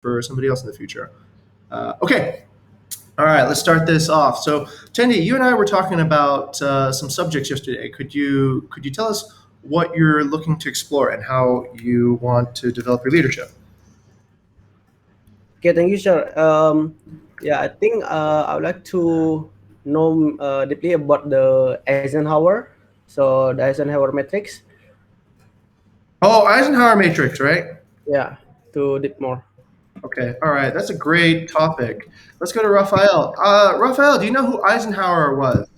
for somebody else in the future. Okay. All right, let's start this off. So, Tendi, you and I were talking about some subjects yesterday. Could you tell us what you're looking to explore and how you want to develop your leadership? Okay, thank you, sir. Yeah, I think I would like to know deeply about the Eisenhower. So the Eisenhower matrix. Oh, Eisenhower matrix, right? Yeah, to deep more. Okay, all right, that's a great topic. Let's go to Raphael. Raphael, do you know who Eisenhower was?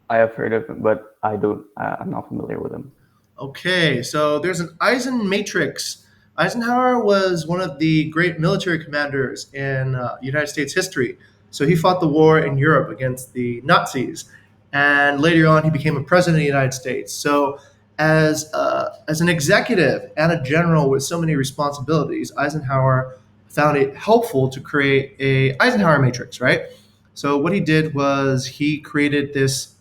I have heard of him, but I don't. I'm not familiar with him. Okay, so there's an Eisen matrix. Eisenhower was one of the great military commanders in United States history. So he fought the war in Europe against the Nazis, and later on he became a president of the United States. So as an executive and a general with so many responsibilities, Eisenhower found it helpful to create a Eisenhower matrix, right? So what he did was he created this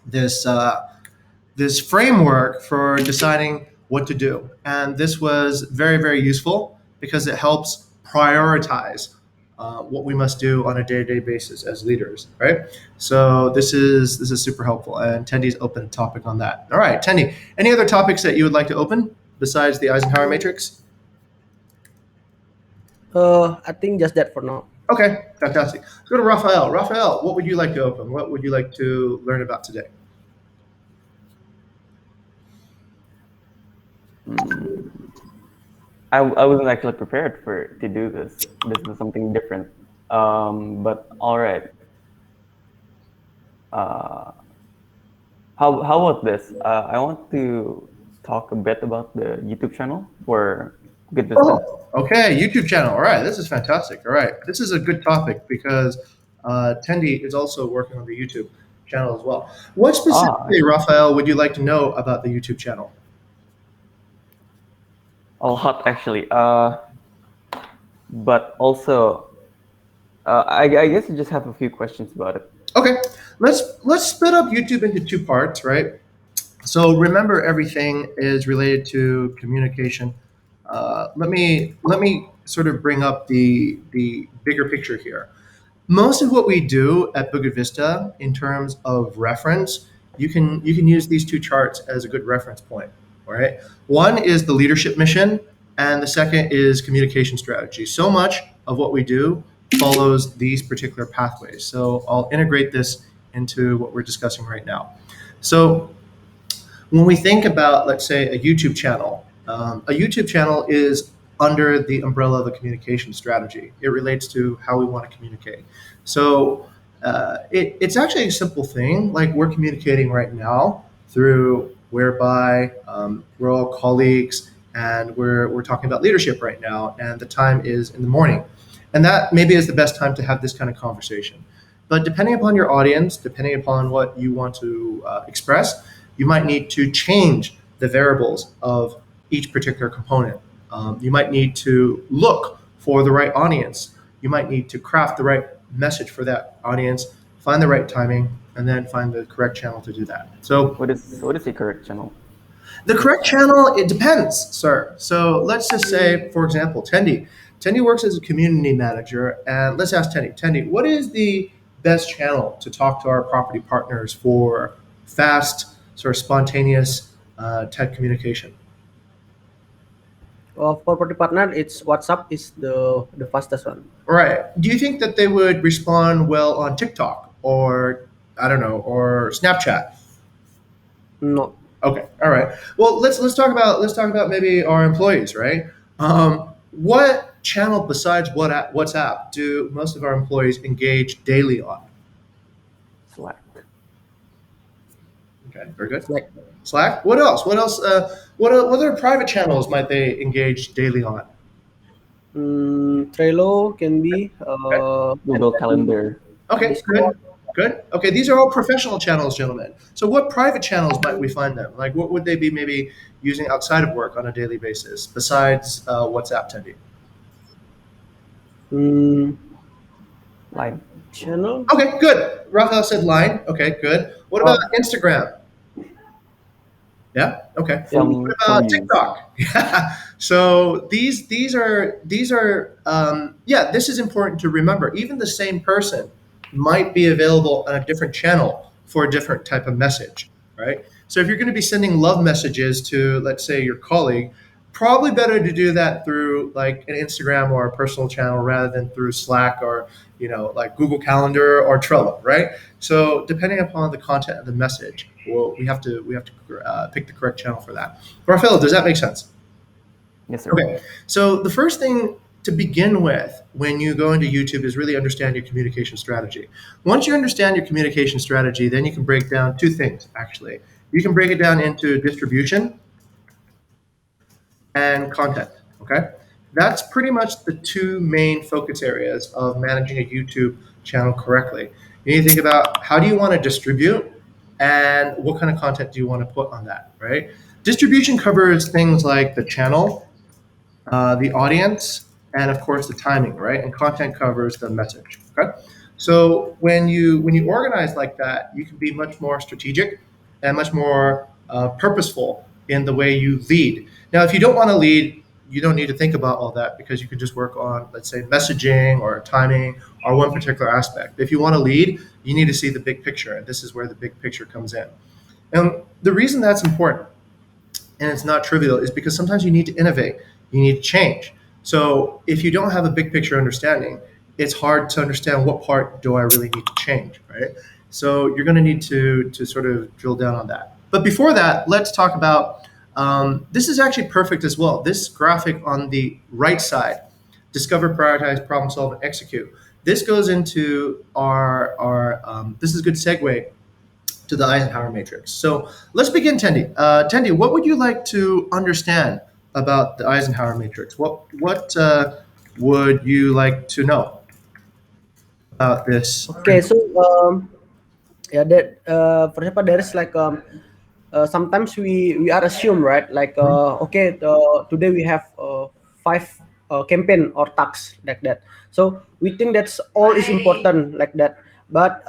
this framework for deciding what to do. And this was very, very useful because it helps prioritize what we must do on a day-to-day basis as leaders, right? So this is super helpful, and Tendy's open a topic on that. All right, Tendy, any other topics that you would like to open besides the Eisenhower matrix? I think just that for now. Okay, fantastic. Let's go to Raphael. Raphael, what would you like to open? What would you like to learn about today? I wasn't actually prepared to do this. This is something different. But all right. How about this? I want to talk a bit about the YouTube channel for Bukit Vista. Oh, okay, YouTube channel. All right, this is fantastic. All right, this is a good topic because Tendi is also working on the YouTube channel as well. What specifically, Raphael, would you like to know about the YouTube channel? A lot actually. But also, I guess I just have a few questions about it. Okay, let's split up YouTube into two parts, right? So remember, everything is related to communication. Let me sort of bring up the bigger picture here. Most of what we do at Bukit Vista in terms of reference, you can use these two charts as a good reference point. All right. One is the leadership mission, and the second is communication strategy. So much of what we do follows these particular pathways. So I'll integrate this into what we're discussing right now. So when we think about, let's say, a YouTube channel is under the umbrella of a communication strategy. It relates to how we want to communicate. So it's actually a simple thing, like we're communicating right now through whereby we're all colleagues and we're talking about leadership right now, and the time is in the morning. And that maybe is the best time to have this kind of conversation. But depending upon your audience, depending upon what you want to express, you might need to change the variables of each particular component. You might need to look for the right audience. You might need to craft the right message for that audience, find the right timing, and then find the correct channel to do that. So what is the correct channel? The correct channel, it depends, sir. So let's just say, for example, Tendi. Tendi works as a community manager, and let's ask Tendi. Tendi, what is the best channel to talk to our property partners for fast, sort of spontaneous type communication? For party partner, it's WhatsApp is the fastest one. Right. Do you think that they would respond well on TikTok or, I don't know, or Snapchat? No. Okay. All right. Well, let's talk about maybe our employees, right? What channel besides WhatsApp do most of our employees engage daily on? Slack. Okay. Very good. Slack. Slack. What else? What else? What other private channels might they engage daily on? Trello can be. Google Calendar. Okay. Good. Good. Okay. These are all professional channels, gentlemen. So, what private channels might we find them? Like, what would they be maybe using outside of work on a daily basis besides WhatsApp, Tendi? Line. Channel. Okay, good. Rafael said Line. Okay, good. What about Instagram? Yeah. Okay. What Some about use. TikTok? Yeah. So these are yeah. This is important to remember. Even the same person might be available on a different channel for a different type of message, right? So if you're going to be sending love messages to, let's say, your colleague, probably better to do that through like an Instagram or a personal channel rather than through Slack or like Google Calendar or Trello, right? So depending upon the content of the message, well, we have to pick the correct channel for that. Rafael, does that make sense? Yes, sir. Okay. So the first thing to begin with when you go into YouTube is really understand your communication strategy. Once you understand your communication strategy, then you can break down two things actually. You can break it down into distribution and content. Okay. That's pretty much the two main focus areas of managing a YouTube channel correctly. You need to think about how do you want to distribute and what kind of content do you want to put on that, right? Distribution covers things like the channel, the audience, and of course the timing, right? And content covers the message. Okay. So when you organize like that, you can be much more strategic and much more purposeful in the way you lead. Now, if you don't want to lead, you don't need to think about all that because you can just work on, let's say, messaging or timing or one particular aspect. If you want to lead, you need to see the big picture, and this is where the big picture comes in. And the reason that's important and it's not trivial is because sometimes you need to innovate, you need to change. So if you don't have a big picture understanding, it's hard to understand what part do I really need to change, right? So you're going to need to sort of drill down on that. But before that, let's talk about this is actually perfect as well. This graphic on the right side, discover, prioritize, problem solve, and execute. This goes into our this is a good segue to the Eisenhower matrix. So let's begin, Tendi. Tendi, what would you like to understand about the Eisenhower matrix? What would you like to know about this? Okay, so yeah, that for example, there is like sometimes we are assumed, right, like okay, today we have five campaign or tasks like that, so we think that's all is important like that, but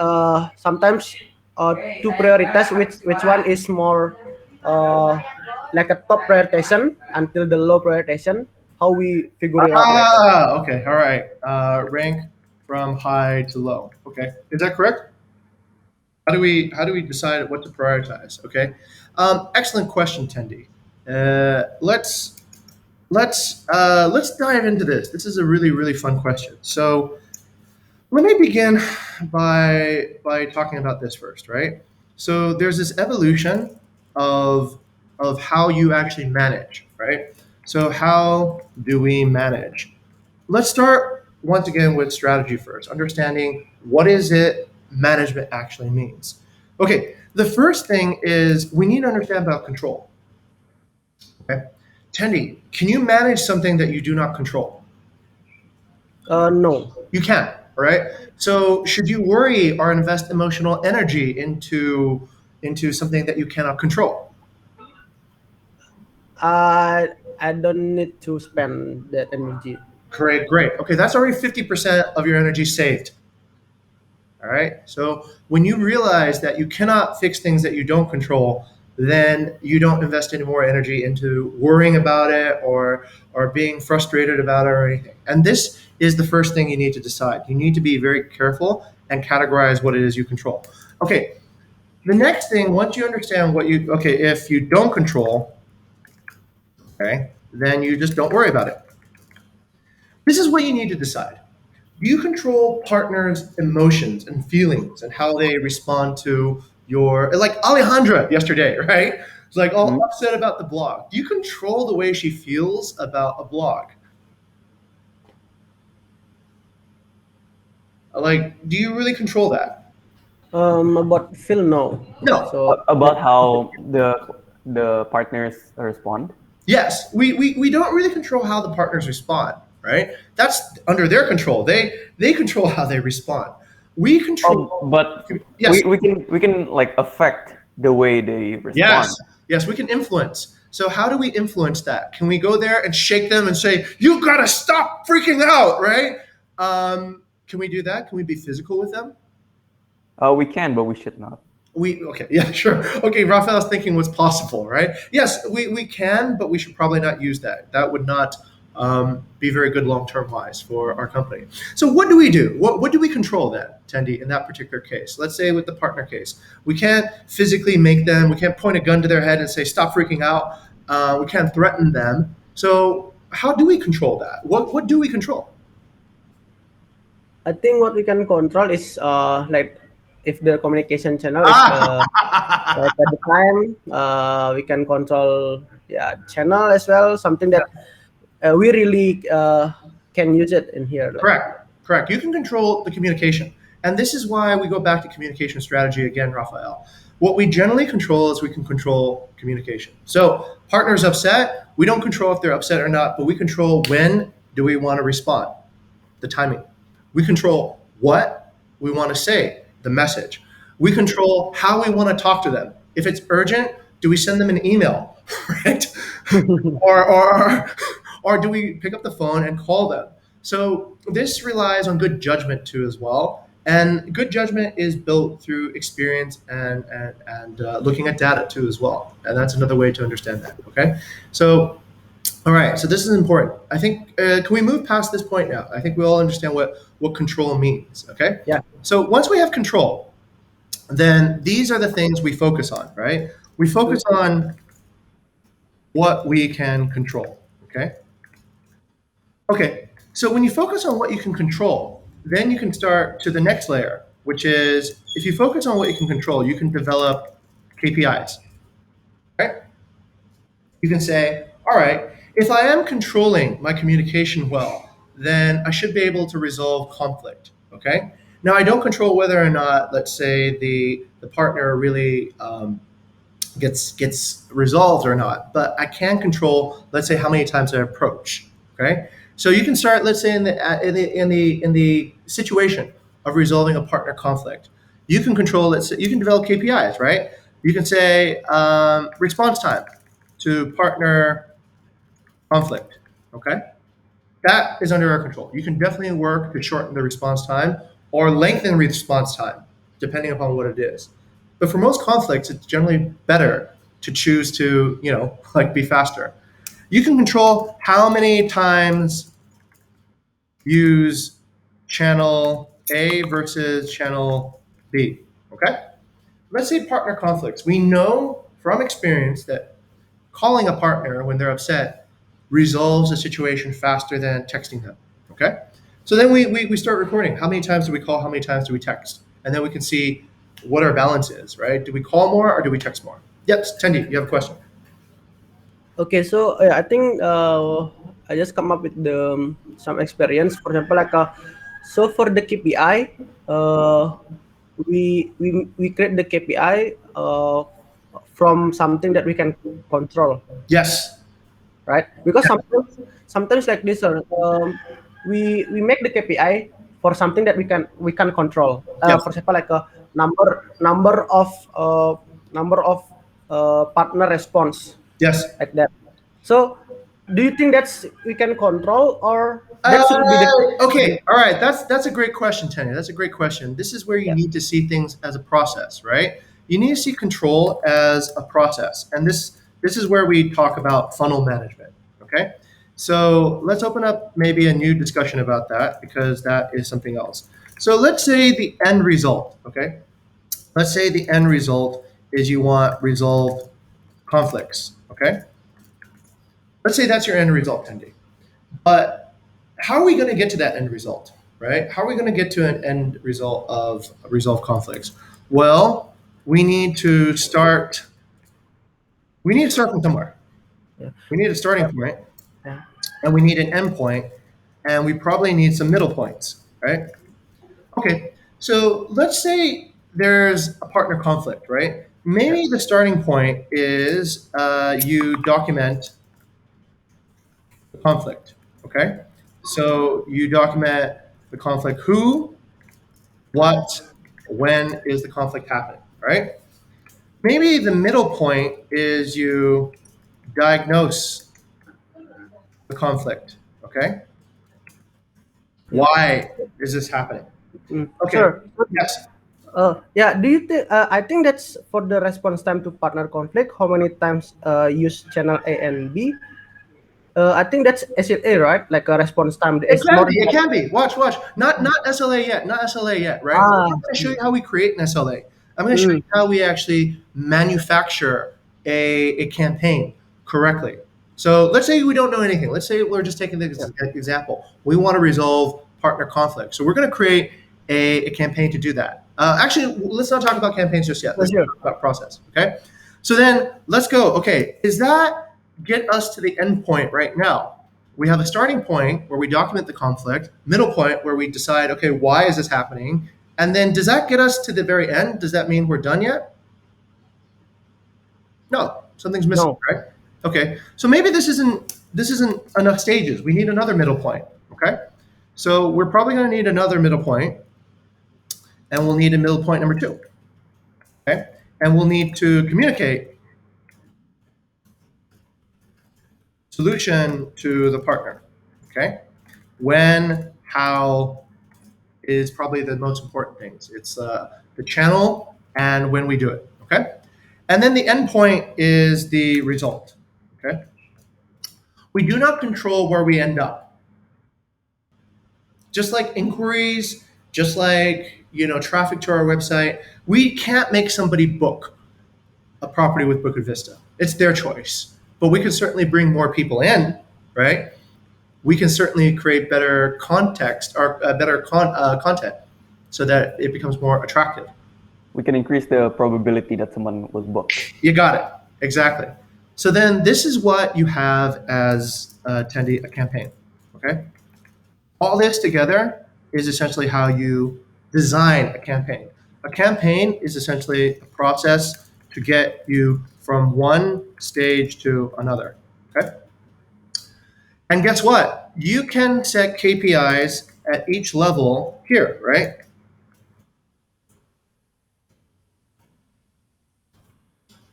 sometimes to prioritize which one is more uh, like a top prioritization until the low prioritization, how we figure it out like that. Okay, all right. Rank from high to low. Okay, is that correct? How do we decide what to prioritize? Okay, excellent question, Tendi. Let's dive into this. This is a really fun question. So let me begin by talking about this first, right? So there's this evolution of how you actually manage, right? So how do we manage? Let's start once again with strategy first, understanding what is it management actually means. Okay, the first thing is we need to understand about control. Okay, Tendi, can you manage something that you do not control? No. You can, all right? So should you worry or invest emotional energy into something that you cannot control? I don't need to spend that energy. Great, great. Okay, that's already 50% of your energy saved. All right. So when you realize that you cannot fix things that you don't control, then you don't invest any more energy into worrying about it or being frustrated about it or anything. And this is the first thing you need to decide. You need to be very careful and categorize what it is you control. Okay. The next thing, once you understand if you don't control, okay, then you just don't worry about it. This is what you need to decide. Do you control partners' emotions and feelings and how they respond to your, like Alejandra yesterday, right? It's like all Mhm. upset about the blog. Do you control the way she feels about a blog? Like, do you really control that? About Phil, no. No. So About how the partners respond. Yes, we don't really control how the partners respond, right? That's under their control. They control how they respond. We Oh, control. but Yes, we can like affect the way they yes, respond. yes, we can influence. So how do we influence that? Can we go there and shake them and say, "You gotta stop freaking out," right? Can we do that? Can we be physical with them? We can, but we should not. Okay, yeah, sure. Okay, Raphael's thinking what's possible, right? Yes, we can, but we should probably not use that. That would not be very good long term wise for our company. So what do we do? What do we control then, Tendi, in that particular case? Let's say with the partner case, we can't physically make them. We can't point a gun to their head and say stop freaking out. We can't threaten them. So how do we control that? What do we control? I think what we can control is like if the communication channel is Ah, like at the time we can control channel as well, something that we really can use it in here. Like, correct, correct. You can control the communication. And this is why we go back to communication strategy again, Raphael. What we generally control is we can control communication. So, partners upset, we don't control if they're upset or not, but we control when do we want to respond, the timing. We control what we want to say, the message. We control how we want to talk to them. If it's urgent, do we send them an email, right? or or do we pick up the phone and call them? So this relies on good judgment too as well. And good judgment is built through experience and looking at data too as well. And that's another way to understand that. Okay, so all right, so this is important. I think can we move past this point now? I think we all understand what control means. Okay, yeah. so once we have control, then these are the things we focus on. Right, we focus on what we can control. Okay. Okay, so when you focus on what you can control, then you can start to the next layer, which is if you focus on what you can control, you can develop KPIs. Right? You can say, all right, if I am controlling my communication well, then I should be able to resolve conflict. Okay. Now I don't control whether or not, let's say, the partner really gets resolved or not, but I can control, let's say, how many times I approach. Okay, so you can start, let's say, in the situation of resolving a partner conflict, you can control. Let's say you can develop KPIs, right? You can say response time to partner conflict. Okay, that is under our control. You can definitely work to shorten the response time or lengthen response time, depending upon what it is. But for most conflicts, it's generally better to choose to, like be faster. You can control how many times use channel A versus channel B. Okay? Let's say partner conflicts. We know from experience that calling a partner when they're upset resolves a situation faster than texting them. Okay? So then we start recording. How many times do we call? How many times do we text? And then we can see what our balance is, right? Do we call more or do we text more? Yes, Tendi, you have a question. Okay, so I think I just come up with some experience. For example, like so for the KPI, we create the KPI from something that we can control, Yes. right? Because sometimes like this, we make the KPI for something that we can control. Yes. For example, like a number of partner response, Yes. like that. So, do you think that's we can control, or that should be Okay. All right. That's a great question, Tanya. That's a great question. This is where you yeah. need to see things as a process, right? You need to see control as a process, and this is where we talk about funnel management. Okay. So let's open up maybe a new discussion about that because that is something else. So let's say the end result. Okay. Let's say the end result is you want resolved conflicts. Okay. Let's say that's your end result, Tendi. But how are we going to get to that end result, right? How are we going to get to an end result of resolve conflicts? Well, we need to start. We need to start from somewhere. Yeah. We need a starting point, Yeah. and we need an end point, and we probably need some middle points, right? Okay, so let's say there's a partner conflict, right? Maybe the starting point is you document the conflict, okay? So you document the conflict, who, what, when is the conflict happening, right? Maybe the middle point is you diagnose the conflict, okay? Yeah. Why is this happening? Okay, Sure. yes. Yeah. Do you think? I think that's for the response time to partner conflict. How many times use channel A and B? I think that's SLA, right? Like a response time. It It's can more be. It than. can be. Watch. Not SLA yet. Not SLA yet. Right. I'm Ah. going to show you how we create an SLA. I'm going to show Mm, you how we actually manufacture a campaign correctly. So let's say we don't know anything. Let's say we're just taking yeah. this example. We want to resolve partner conflict. So we're going to create a campaign to do that. Actually, let's not talk about campaigns just yet. For Let's sure. talk about process. Okay. So then let's go. Okay. Is that get us to the end point right now? We have a starting point where we document the conflict, middle point where we decide, okay, why is this happening? And then does that get us to the very end? Does that mean we're done yet? No, something's missing, No. right? Okay. So maybe this isn't enough stages. We need another middle point. Okay. So we're probably going to need another middle point, and we'll need a middle point number two. Okay. And we'll need to communicate solution to the partner. Okay. When, how, is probably the most important things. It's the channel and when we do it. Okay, and then the endpoint is the result. Okay, we do not control where we end up. Just like inquiries, just like traffic to our website, we can't make somebody book a property with Bukit Vista. It's their choice, but we can certainly bring more people in, right? We can certainly create better context or better content so that it becomes more attractive. We can increase the probability that someone was booked. You got it. Exactly. So then this is what you have as attendee a campaign. Okay. All this together is essentially how you design a campaign. A campaign is essentially a process to get you from one stage to another. Okay. And guess what? You can set KPIs at each level here, right?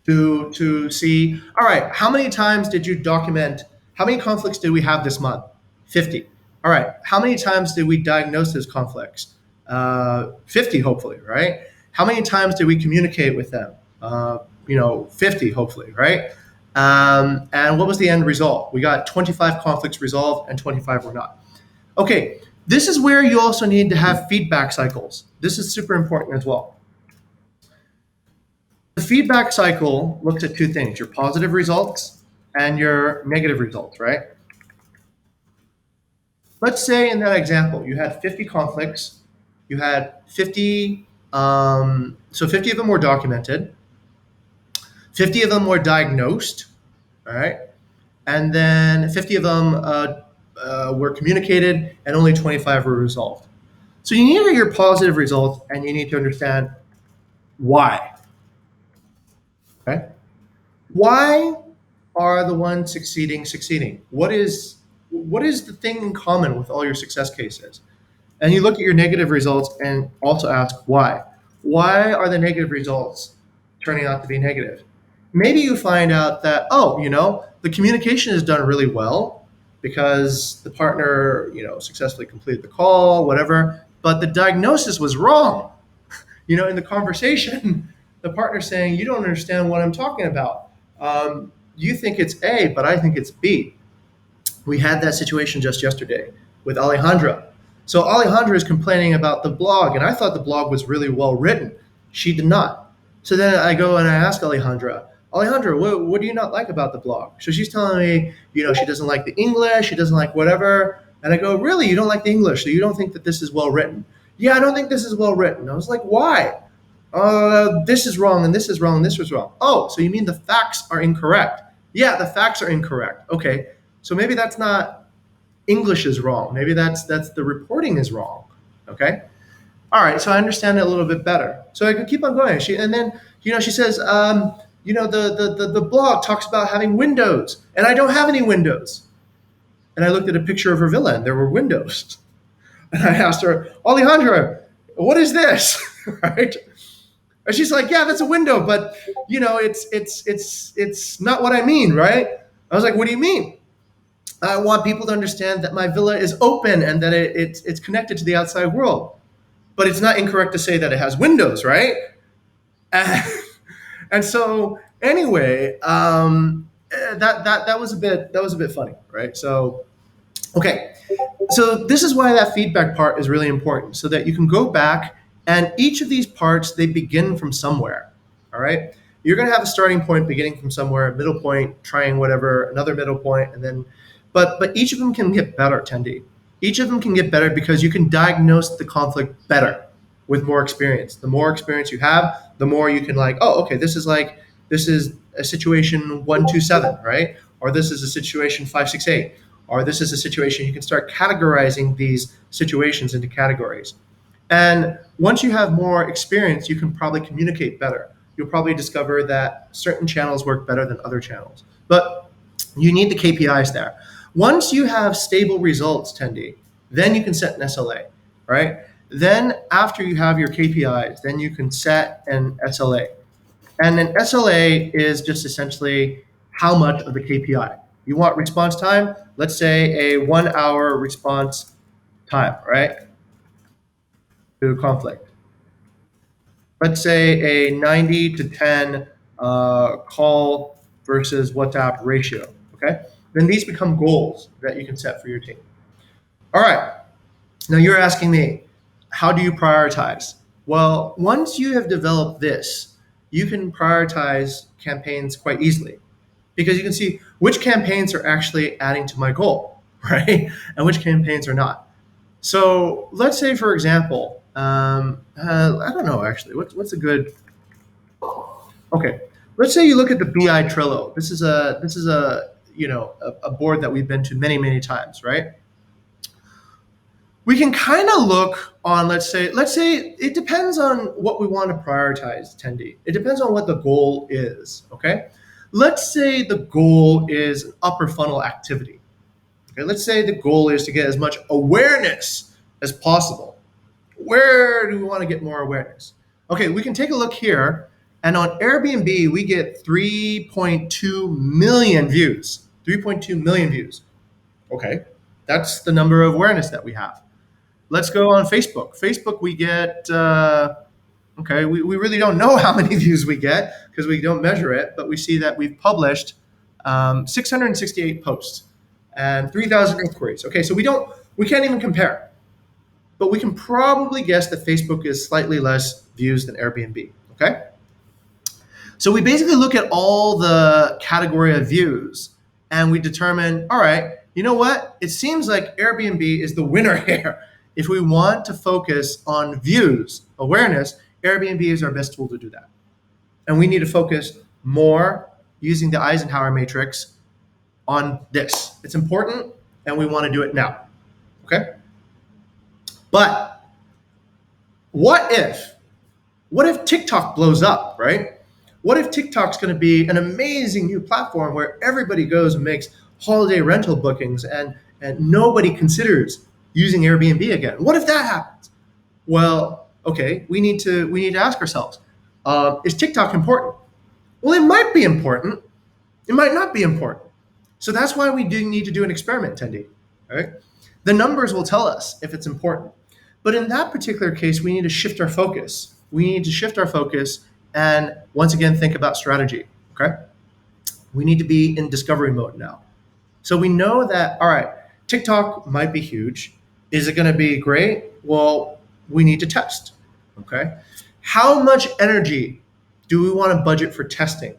To see, all right, how many times did you document, how many conflicts did we have this month? 50. All right, how many times did we diagnose those conflicts? 50, hopefully, right? How many times did we communicate with them? 50, hopefully, right? And what was the end result? We got 25 conflicts resolved and 25 were not. Okay, this is where you also need to have feedback cycles. This is super important as well. The feedback cycle looks at two things, your positive results and your negative results, right? Let's say in that example, you had 50 conflicts, you had 50, so 50 of them were documented, 50 of them were diagnosed, all right? And then 50 of them were communicated and only 25 were resolved. So you need your positive results and you need to understand why, okay? Why are the ones succeeding? What is the thing in common with all your success cases? And you look at your negative results and also ask why. Why are the negative results turning out to be negative? Maybe you find out that, the communication is done really well because the partner, successfully completed the call, whatever, but the diagnosis was wrong. In the conversation, the partner saying, you don't understand what I'm talking about. You think it's A, but I think it's B. We had that situation just yesterday with Alejandra. So Alejandra is complaining about the blog, and I thought the blog was really well written. She did not. So then I go and I ask Alejandra, what do you not like about the blog? So she's telling me, she doesn't like the English, she doesn't like whatever. And I go, really? You don't like the English, so you don't think that this is well written? Yeah, I don't think this is well written. I was like, why? This is wrong, and this is wrong, and this was wrong. Oh, so you mean the facts are incorrect? Yeah, the facts are incorrect. Okay, so maybe that's not English is wrong. Maybe that's the reporting is wrong. Okay, all right. So I understand it a little bit better. So I could keep on going. And then she says, the blog talks about having windows, and I don't have any windows. And I looked at a picture of her villa, and there were windows. And I asked her, Alejandra, what is this? Right? And she's like, yeah, that's a window, but it's not what I mean, right? I was like, what do you mean? I want people to understand that my villa is open and that it's connected to the outside world. but it's not incorrect to say that it has windows, right? And, and so anyway, that was a bit funny, right? So okay, so this is why that feedback part is really important, so that you can go back, and each of these parts, they begin from somewhere. All right, you're going to have a starting point beginning from somewhere, a middle point, trying whatever, another middle point, and then but each of them can get better, Tendi. Each of them can get better because you can diagnose the conflict better with more experience. The more experience you have, the more you can like, oh, okay, this is a situation 127, right? Or this is a situation 568, or this is a situation. You can start categorizing these situations into categories. And once you have more experience, you can probably communicate better. You'll probably discover that certain channels work better than other channels. But you need the KPIs there. Once you have stable results, Tendi, then you can set an SLA, right? Then after you have your KPIs, then you can set an SLA. And an SLA is just essentially how much of the KPI. You want response time? Let's say a 1 hour response time, right? To conflict. Let's say a 90 to 10 call versus WhatsApp ratio, okay? Then these become goals that you can set for your team. All right, now you're asking me, how do you prioritize? Well, once you have developed this, you can prioritize campaigns quite easily because you can see which campaigns are actually adding to my goal, right? And which campaigns are not. So let's say, for example, I don't know actually. What's a good? Okay, let's say you look at the BI Trello. This is a a board that we've been to many times, right? We can kind of look on, let's say it depends on what we want to prioritize, Tendi. It depends on what the goal is, okay? Let's say the goal is an upper funnel activity. Okay, let's say the goal is to get as much awareness as possible. Where do we want to get more awareness? Okay, we can take a look here, and on Airbnb, we get 3.2 million views. 3.2 million views. Okay, that's the number of awareness that we have. Let's go on Facebook. Facebook, we get, we really don't know how many views we get because we don't measure it, but we see that we've published 668 posts and 3,000 inquiries. Okay, so we can't even compare, but we can probably guess that Facebook is slightly less views than Airbnb, okay? So we basically look at all the category of views and we determine, all right, you know what? It seems like Airbnb is the winner here. If we want to focus on views, awareness, Airbnb is our best tool to do that. And we need to focus more using the Eisenhower matrix on this. It's important and we want to do it now, okay? But what if TikTok blows up, right? What if TikTok's going to be an amazing new platform where everybody goes and makes holiday rental bookings and nobody considers using Airbnb again? What if that happens? Well, okay, we need to ask ourselves, is TikTok important? Well, it might be important. It might not be important. So that's why we do need to do an experiment, Tendi. Right? The numbers will tell us if it's important. But in that particular case, we need to shift our focus. We need to shift our focus and once again think about strategy. Okay? We need to be in discovery mode now. So we know that, all right, TikTok might be huge. Is it going to be great? Well, we need to test, okay? How much energy do we want to budget for testing?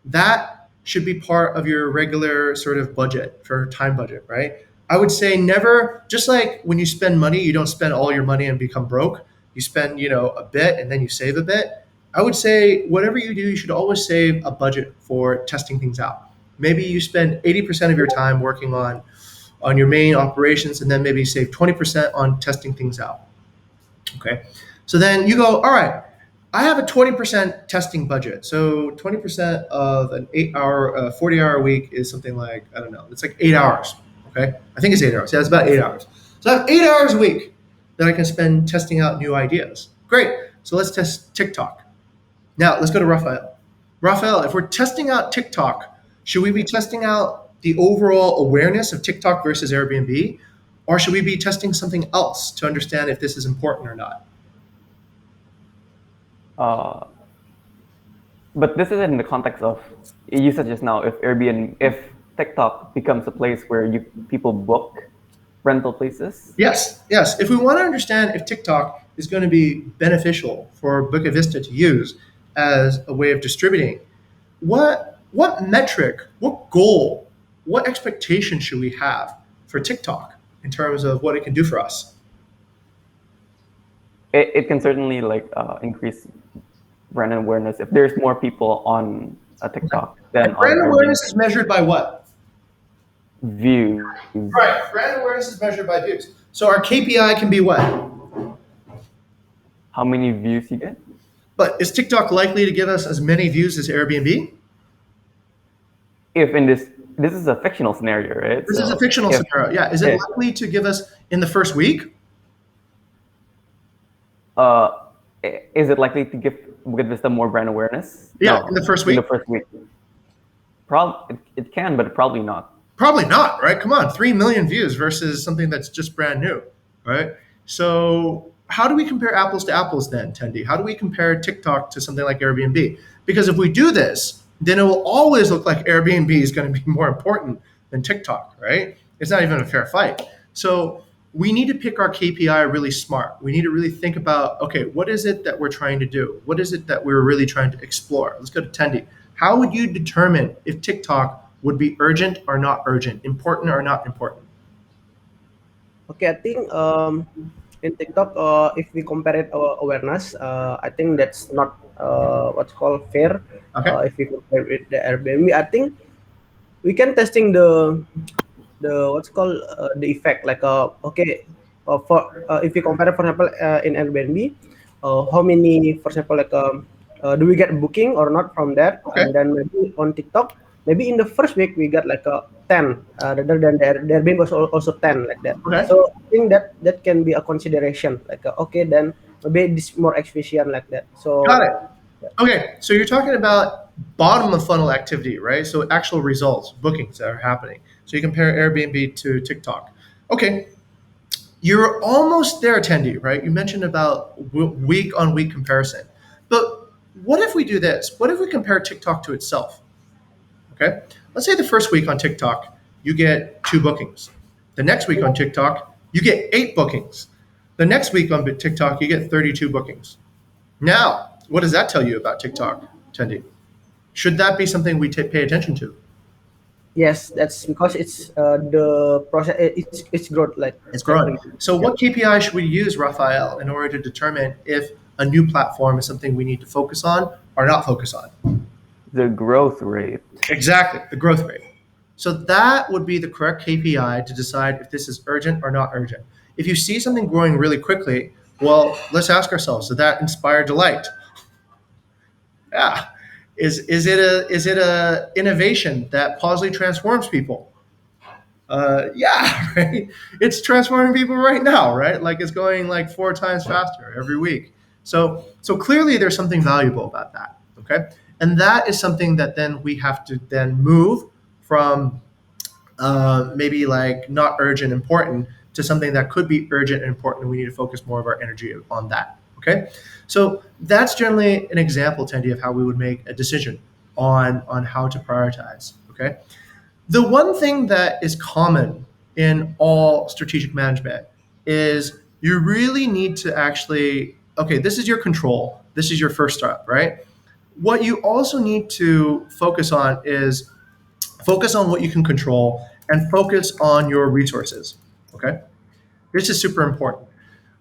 That should be part of your regular sort of budget, for time budget, right? I would say never, just like when you spend money, you don't spend all your money and become broke. You spend, a bit and then you save a bit. I would say whatever you do, you should always save a budget for testing things out. Maybe you spend 80% of your time working on your main operations and then maybe save 20% on testing things out. Okay. So then you go, all right, I have a 20% testing budget. So 20% of an 40-hour week is something like, I don't know, it's like 8 hours. Okay. I think it's 8 hours. Yeah, it's about 8 hours. So I have 8 hours a week that I can spend testing out new ideas. Great. So let's test TikTok. Now let's go to Raphael. Raphael, if we're testing out TikTok, should we be testing out the overall awareness of TikTok versus Airbnb, or should we be testing something else to understand if this is important or not? Uh, but this is in the context of, you said just now, if TikTok becomes a place where people book rental places. Yes, yes. If we want to understand if TikTok is going to be beneficial for Bukit Vista to use as a way of distributing, what metric, what goal, what expectation should we have for TikTok in terms of what it can do for us? It can certainly increase brand awareness if there's more people on a TikTok than And on brand Airbnb. awareness is measured by what? Views. Right. Brand awareness is measured by views. So our KPI can be what? How many views you get? But is TikTok likely to give us as many views as Airbnb? If in this is a fictional scenario, right? This is a So fictional if scenario. Yeah. Is it if likely to give us in the first week? uh, is it likely to give Bukit Vista more brand awareness? Yeah, No, in the first in week. the first week. It can, but probably not. Probably not, right? Come on, 3 million views versus something that's just brand new, right? So, how do we compare apples to apples then, Tendi? How do we compare TikTok to something like Airbnb? Because if we do this, then it will always look like Airbnb is going to be more important than TikTok, right? It's not even a fair fight. So, we need to pick our KPI really smart. We need to really think about, okay, what is it that we're trying to do? What is it that we're really trying to explore? Let's go to Tendi. How would you determine if TikTok would be urgent or not urgent, important or not important? Okay, I think in TikTok, if we compare it awareness, I think that's not what's called fair. Okay. If we compare with the Airbnb, I think we can testing the what's called the effect. Like okay, for if we compare, for example, in Airbnb, how many, for example, like do we get booking or not from that? Okay. And then maybe on TikTok, maybe in the first week we got like a 10, rather than their Airbnb was also 10 like that. Okay. So I think that can be a consideration. Like okay, then maybe this more efficient like that. Got So it. Okay. So you're talking about bottom of funnel activity, right? So actual results, bookings that are happening. So you compare Airbnb to TikTok. Okay. You're almost there, Tendi, right? You mentioned about week on week comparison. But what if we do this? What if we compare TikTok to itself? Okay. Let's say the first week on TikTok, you get 2 bookings. The next week on TikTok, you get 8 bookings. The next week on TikTok, you get 32 bookings. Now, what does that tell you about TikTok, Tendi? Should that be something we pay attention to? yes, that's because it's the process. It's growth like It's growing. every. So, Yeah. what KPI should we use, Raphael, in order to determine if a new platform is something we need to focus on or not focus on? The growth rate. Exactly, the growth rate. So that would be the correct KPI to decide if this is urgent or not urgent. If you see something growing really quickly, well, let's ask ourselves, did that inspire delight? Yeah. Is it a innovation that positively transforms people? Yeah, right. It's transforming people right now, right? Like it's going like 4 times faster every week. So clearly there's something valuable about that. Okay, and that is something that then we have to then move from maybe like not urgent important to something that could be urgent and important, and we need to focus more of our energy on that. Okay, so that's generally an example, Tendi, of how we would make a decision on how to prioritize. Okay, the one thing that is common in all strategic management is you really need to actually, okay, this is your control, this is your first step, right? What you also need to focus on is focus on what you can control and focus on your resources. Okay, this is super important.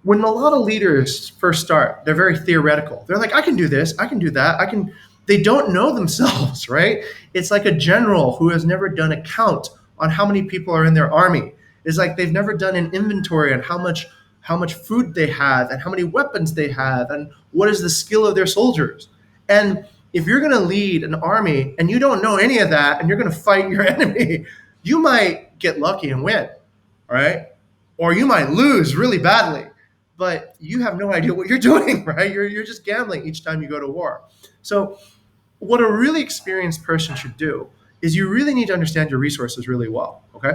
When a lot of leaders first start, they're very theoretical. They're like, I can do this, I can do that, I can. They don't know themselves, right? It's like a general who has never done a count on how many people are in their army. It's like they've never done an inventory on how much food they have and how many weapons they have and what is the skill of their soldiers. And if you're going to lead an army and you don't know any of that and you're going to fight your enemy, you might get lucky and win, right? Or you might lose really badly, but you have no idea what you're doing, right? You're just gambling each time you go to war. So, what a really experienced person should do is you really need to understand your resources really well, okay?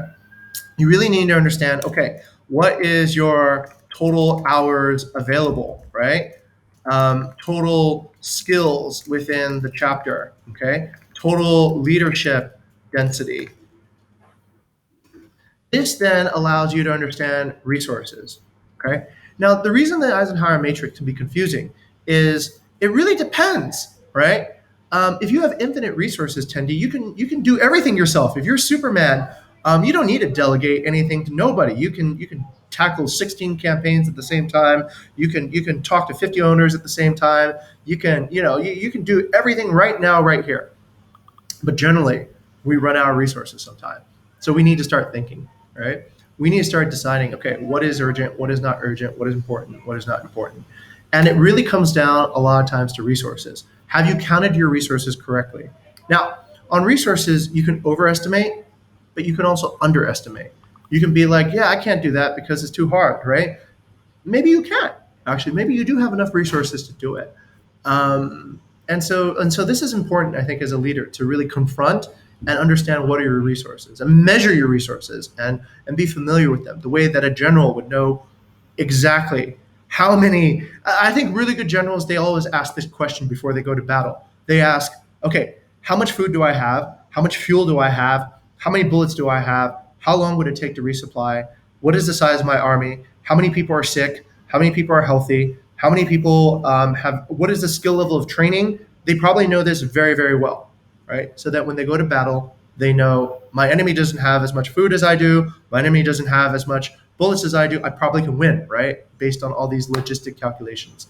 You really need to understand, okay, what is your total hours available, right? total skills within the chapter, okay, total leadership density. This then allows you to understand resources, okay? Now, the reason the Eisenhower matrix can be confusing is it really depends, right? If you have infinite resources, Tendi, you can do everything yourself. If you're Superman, you don't need to delegate anything to nobody. You can tackle 16 campaigns at the same time. You can talk to 50 owners at the same time. You can do everything right now, right here. But generally, we run out of resources sometimes. So we need to start thinking, right? We need to start deciding, okay, what is urgent, what is not urgent, what is important, what is not important. And it really comes down a lot of times to resources. Have you counted your resources correctly? Now, on resources, you can overestimate, but you can also underestimate. You can be like, yeah, I can't do that because it's too hard, right? Maybe you can't. Actually, maybe you do have enough resources to do it. And so this is important, I think, as a leader to really confront and understand what are your resources and measure your resources and be familiar with them the way that a general would know exactly how many. I think really good generals, they always ask this question before they go to battle. They ask, okay, how much food do I have? How much fuel do I have? How many bullets do I have? How long would it take to resupply? What is the size of my army? How many people are sick? How many people are healthy? How many people what is the skill level of training? They probably know this very, very well, right? So that when they go to battle, they know my enemy doesn't have as much food as I do. My enemy doesn't have as much bullets as I do. I probably can win, right? Based on all these logistic calculations.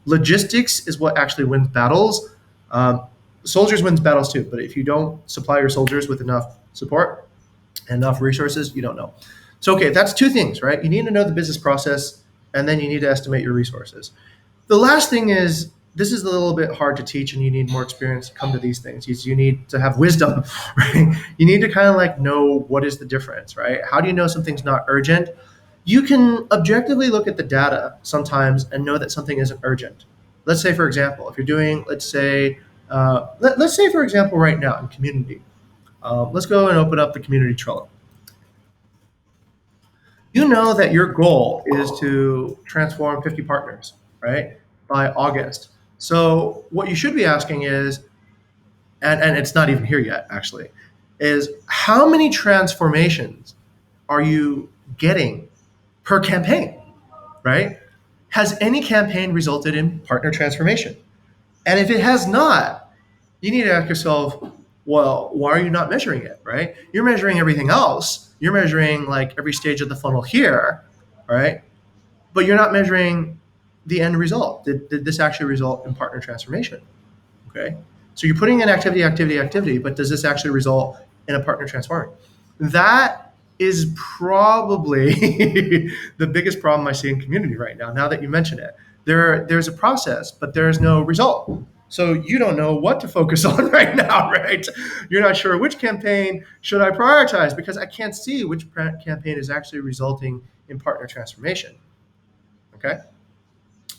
Logistics is what actually wins battles. Soldiers wins battles too, but if you don't supply your soldiers with enough support and enough resources, you don't know. So, okay, that's two things, right? You need to know the business process, and then you need to estimate your resources. The last thing is, this is a little bit hard to teach, and you need more experience to come to these things. You need to have wisdom, right? You need to kind of like know what is the difference, right? How do you know something's not urgent? You can objectively look at the data sometimes and know that something isn't urgent. Let's say, for example, if you're doing, let's say, for example, right now in community, let's go and open up the community Trello. You know that your goal is to transform 50 partners, right, by August. So what you should be asking is, and it's not even here yet, actually, is how many transformations are you getting per campaign, right? Has any campaign resulted in partner transformation? And if it has not, you need to ask yourself, well, why are you not measuring it, right? You're measuring everything else. You're measuring like every stage of the funnel here, right? But you're not measuring the end result. Did this actually result in partner transformation? Okay. So you're putting in activity, but does this actually result in a partner transforming? That is probably the biggest problem I see in community right now that you mention it. There's a process, but there's no result. So you don't know what to focus on right now, right? You're not sure which campaign should I prioritize because I can't see which campaign is actually resulting in partner transformation. Okay?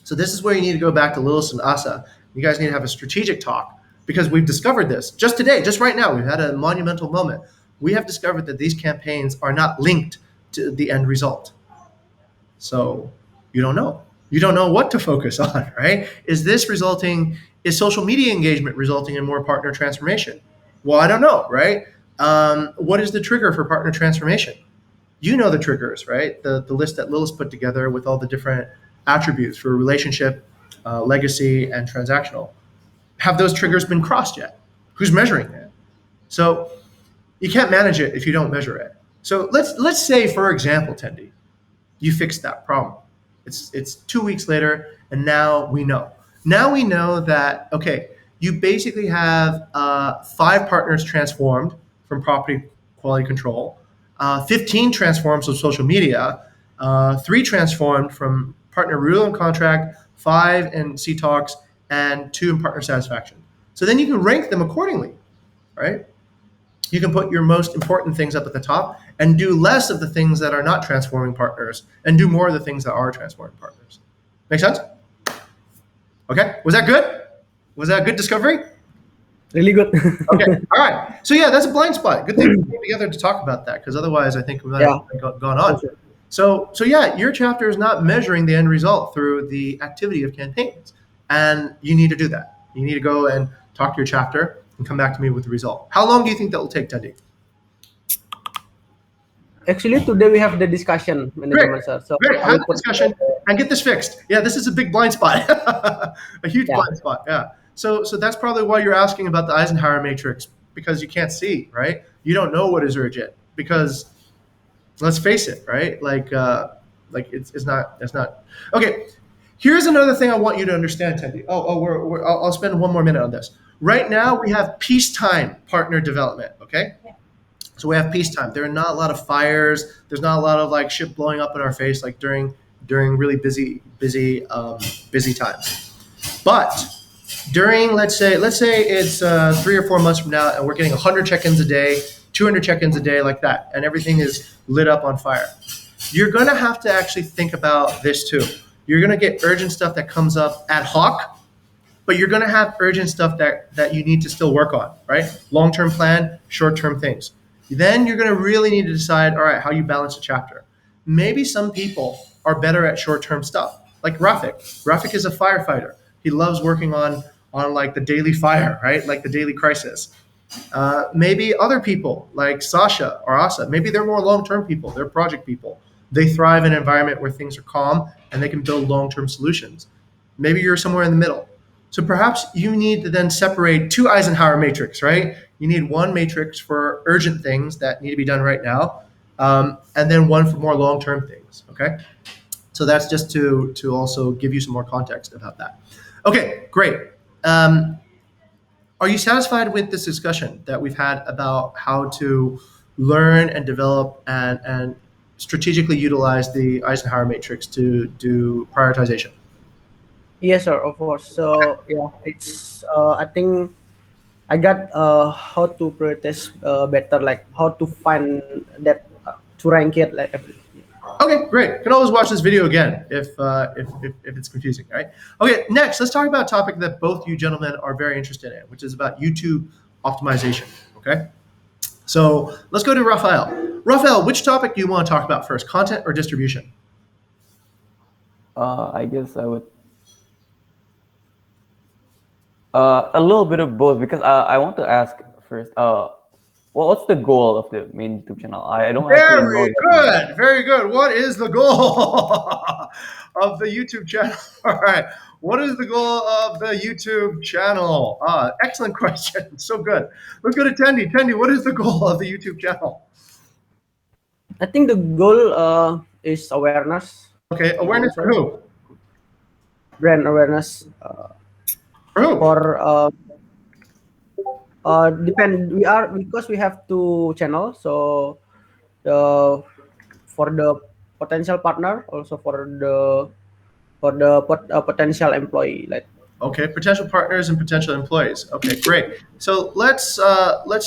So this is where you need to go back to Lilith and Asa. You guys need to have a strategic talk because we've discovered this just today, just right now. We've had a monumental moment. We have discovered that these campaigns are not linked to the end result. So you don't know. You don't know what to focus on, right? Is social media engagement resulting in more partner transformation? Well, I don't know, right? What is the trigger for partner transformation? You know the triggers, right? The list that Lilith put together with all the different attributes for relationship, legacy, and transactional. Have those triggers been crossed yet? Who's measuring it? So you can't manage it if you don't measure it. So let's say, for example, Tendi, you fixed that problem. It's 2 weeks later, and now we know. Now we know that, okay, you basically have 5 partners transformed from property quality control, 15 transformed from social media, 3 transformed from partner renewal and contract, 5 in CTalks, and 2 in partner satisfaction. So then you can rank them accordingly, right? You can put your most important things up at the top and do less of the things that are not transforming partners and do more of the things that are transforming partners. Make sense? Okay. Was that good? Was that a good discovery? Really good. Okay. All right. So yeah, that's a blind spot. Good thing we came together to talk about that because otherwise I think we might have gone on. So yeah, your chapter is not measuring the end result through the activity of campaigns. And you need to do that. You need to go and talk to your chapter and come back to me with the result. How long do you think that will take, Tendi? Actually, today we have the discussion, Great, management sir. So great. I Have will the put. discussion and get this fixed. Yeah, this is a big blind spot, a huge Yeah. blind spot. Yeah. So that's probably why you're asking about the Eisenhower matrix, because you can't see, right? You don't know what is urgent because, let's face it, right? Like it's not okay. Here's another thing I want you to understand, Tendi. I'll spend one more minute on this. Right now we have peacetime partner development. Okay. So we have peacetime. There are not a lot of fires. There's not a lot of like shit blowing up in our face like during really busy times. But during let's say it's 3 or 4 months from now, and we're getting 100 check-ins a day, 200 check-ins a day, like that, and everything is lit up on fire. You're going to have to actually think about this too. You're going to get urgent stuff that comes up ad hoc, but you're going to have urgent stuff that you need to still work on, right? Long-term plan, short-term things. Then you're going to really need to decide, all right, how you balance a chapter. Maybe some people are better at short-term stuff, like Rafik. Rafik is a firefighter. He loves working on like the daily fire, right? Like the daily crisis. Maybe other people like Sasha or Asa, maybe they're more long-term people. They're project people. They thrive in an environment where things are calm and they can build long-term solutions. Maybe you're somewhere in the middle. So perhaps you need to then separate two Eisenhower matrix, right? You need one matrix for urgent things that need to be done right now, and then one for more long-term things. Okay, so that's just to also give you some more context about that. Okay, great. Are you satisfied with this discussion that we've had about how to learn and develop and strategically utilize the Eisenhower matrix to do prioritization? Yes, sir. Of course. So yeah, it's. I think I got how to prioritize better, like how to find that to rank it, like everything. Okay, great. You can always watch this video again if it's confusing, right? Okay, next, let's talk about a topic that both you gentlemen are very interested in, which is about YouTube optimization, okay? So let's go to Raphael. Raphael, which topic do you want to talk about first, content or distribution? I guess I would a little bit of both, because I want to ask first. Well, what's the goal of the main YouTube channel? I don't actually know Very that much. good, very good. What is the goal of the YouTube channel? All right. What is the goal of the YouTube channel? Excellent question. So good. Let's go to Tendi. Tendi, what is the goal of the YouTube channel? I think the goal is awareness, Okay, awareness for who? brand awareness For who? for depend. We are because we have two channels, so the for the potential partner, also for the potential employee, like. Okay, potential partners and potential employees. Okay, great. So let's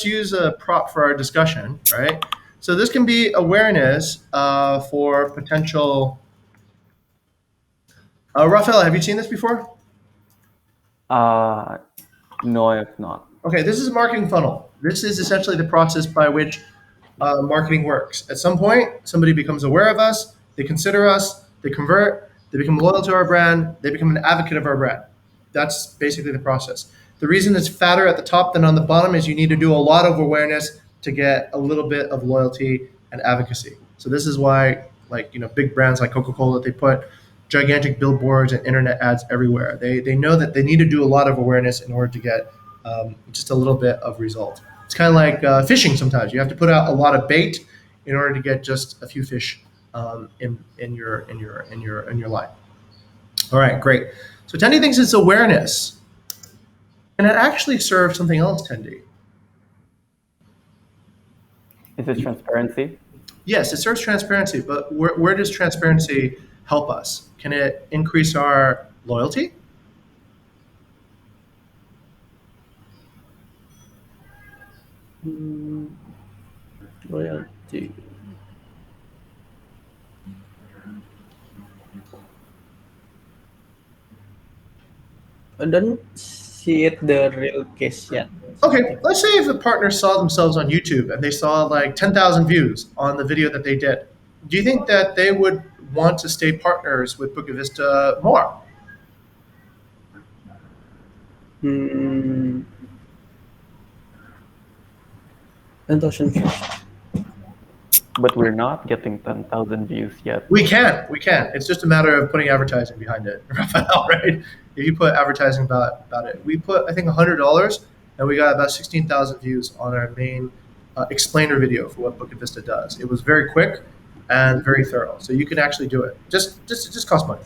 use a prop for our discussion, right? So this can be awareness for potential. Rafael, have you seen this before? No, I have not. Okay, this is a marketing funnel. This is essentially the process by which marketing works. At some point, somebody becomes aware of us, they consider us, they convert, they become loyal to our brand, they become an advocate of our brand. That's basically the process. The reason it's fatter at the top than on the bottom is you need to do a lot of awareness to get a little bit of loyalty and advocacy. So this is why, like, big brands like Coca-Cola, they put gigantic billboards and internet ads everywhere. They know that they need to do a lot of awareness in order to get just a little bit of result. It's kind of like fishing. Sometimes you have to put out a lot of bait in order to get just a few fish in your line. All right, great. So Tendi thinks it's awareness, and it actually serves something else, Tendi. Is it transparency? Yes, it serves transparency, but where does transparency help us? Can it increase our loyalty? Loyalty. I don't see it the real case yet. Okay, let's say if a partner saw themselves on YouTube and they saw like 10,000 views on the video that they did. Do you think that they would want to stay partners with Bukit Vista more? Hmm, 10,000 views. But we're not getting 10,000 views yet. We can. It's just a matter of putting advertising behind it, Rafael, right? If you put advertising about it. We put, I think, $100, and we got about 16,000 views on our main explainer video for what Bukit Vista does. It was very quick and very thorough, so you can actually do it. It just costs money.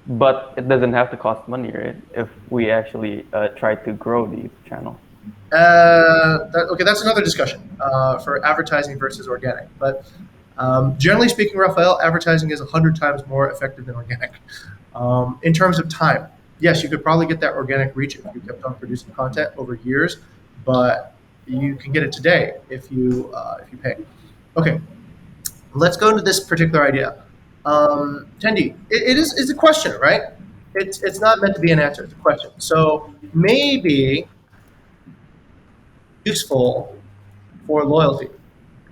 But it doesn't have to cost money, right? If we actually try to grow the channel. Okay, that's another discussion for advertising versus organic. But generally speaking, Rafael, advertising is 100 times more effective than organic. In terms of time, yes, you could probably get that organic reach if you kept on producing content over years, but you can get it today if you pay. Okay, let's go into this particular idea. Tendi, it's a question, right? It's not meant to be an answer. It's a question. So maybe useful for loyalty.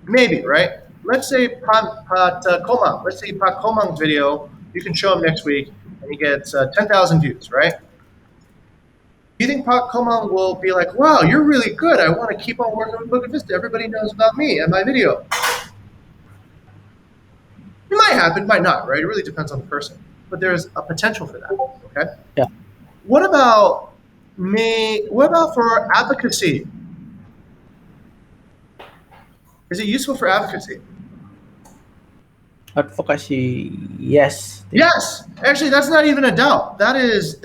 Maybe, right? Let's say Komang. Let's say Pat Komang's video, you can show him next week, and he gets 10,000 views, right? Do you think Pat Komang will be like, wow, you're really good. I want to keep on working with Bukit Vista. Everybody knows about me and my video. It might happen, might not, right? It really depends on the person. But there's a potential for that, okay? Yeah. What about me? What about for advocacy? Is it useful for advocacy? Advocacy, yes. Yes, actually, that's not even a doubt. That is